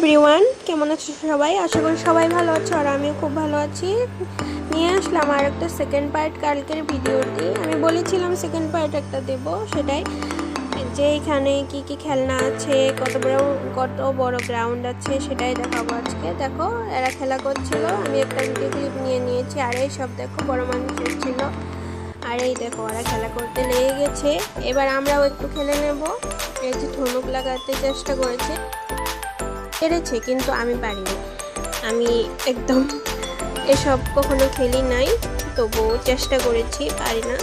Everyone, কেমন আছো সবাই? আশা করি সবাই ভালো আছো আর আমিও খুব ভালো আছি। নিয়ে আসলাম আর একটা সেকেন্ড পার্ট কালকের ভিডিওটি। আমি বলেছিলাম সেকেন্ড পার্ট একটা দেব, সেটাই যে এখানে কি কি খেলনা আছে, কত বড় গ্রাউন্ড আছে সেটাই দেখাবো আজকে। দেখো এরা খেলা করছিল, আমি একটা ভিডিও ক্লিপ নিয়ে নিয়েছি। আর এই সব দেখো বড় মানুষের ছিল, আর এই দেখো ওরা খেলা করতে লেগে গেছে। এবার আমরাও একটু খেলে নেব। এই যে ধনুক লাগাতে চেষ্টা করেছে, পেরেছে কিন্তু আমি পারিনি। আমি একদম এসব কখনো খেলি নাই, তবুও চেষ্টা করেছি, পারি না।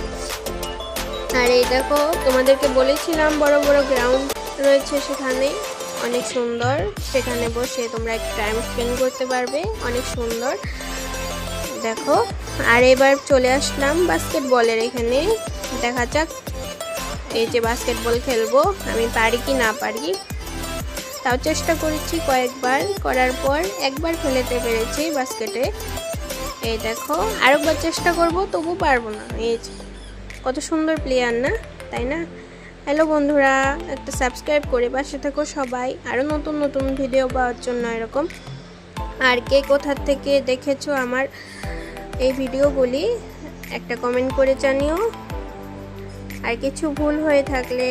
আর এই দেখো তোমাদেরকে বলেছিলাম বড় বড় গ্রাউন্ড রয়েছে সেখানে, অনেক সুন্দর। সেখানে বসে তোমরা একটু টাইম স্পেন্ড করতে পারবে, অনেক সুন্দর দেখো। আর এবার চলে আসলাম বাস্কেটবলের এখানে, দেখা যাক এই যে বাস্কেটবল খেলবো আমি পারি কি না পারি। তাও চেষ্টা করেছি কয়েকবার, করার পর একবার ফেলতে পেরেছি বাস্কেটে। এই দেখো আরেকবার চেষ্টা করব, তবু পারবো না। এই যে কত সুন্দর প্লেয়ার না, তাই না? হ্যালো বন্ধুরা, একটা সাবস্ক্রাইব করে পাশে থাকো সবাই, আরও নতুন নতুন ভিডিও পাওয়ার জন্য এরকম। আর কে কোথা থেকে দেখেছো আমার এই ভিডিওগুলি একটা কমেন্ট করে জানিও। আর কিছু ভুল হয়ে থাকলে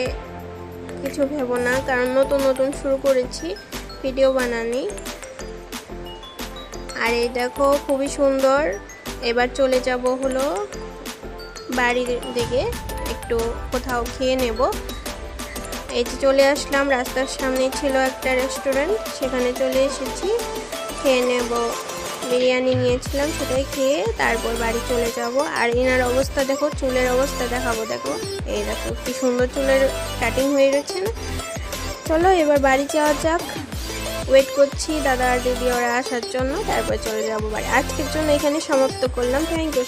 কিছু ভেবো না, কারণ নতুন নতুন শুরু করেছি ভিডিও বানানি। আর এই দেখো খুবই সুন্দর। এবার চলে যাব হলো বাড়ির দিকে, একটু কোথাও খেয়ে নেব। এই যে চলে আসলাম, রাস্তার সামনে ছিল একটা রেস্টুরেন্ট, সেখানে চলে এসেছি, খেয়ে নেব। বিরিয়ানি নিয়েছিলাম, সেটাই খেয়ে তারপর বাড়ি চলে যাব। আর এনার অবস্থা দেখো, চুলের অবস্থা দেখাবো। দেখো এই দেখো কি সুন্দর চুলের কাটিং হয়ে রয়েছে না। চলো এবার বাড়ি যাওয়া যাক। ওয়েট করছি দাদা আর দিদি ওরা আসার জন্য, তারপর চলে যাবো বাড়ি। আজকের জন্য এখানে সমাপ্ত করলাম। Thank you.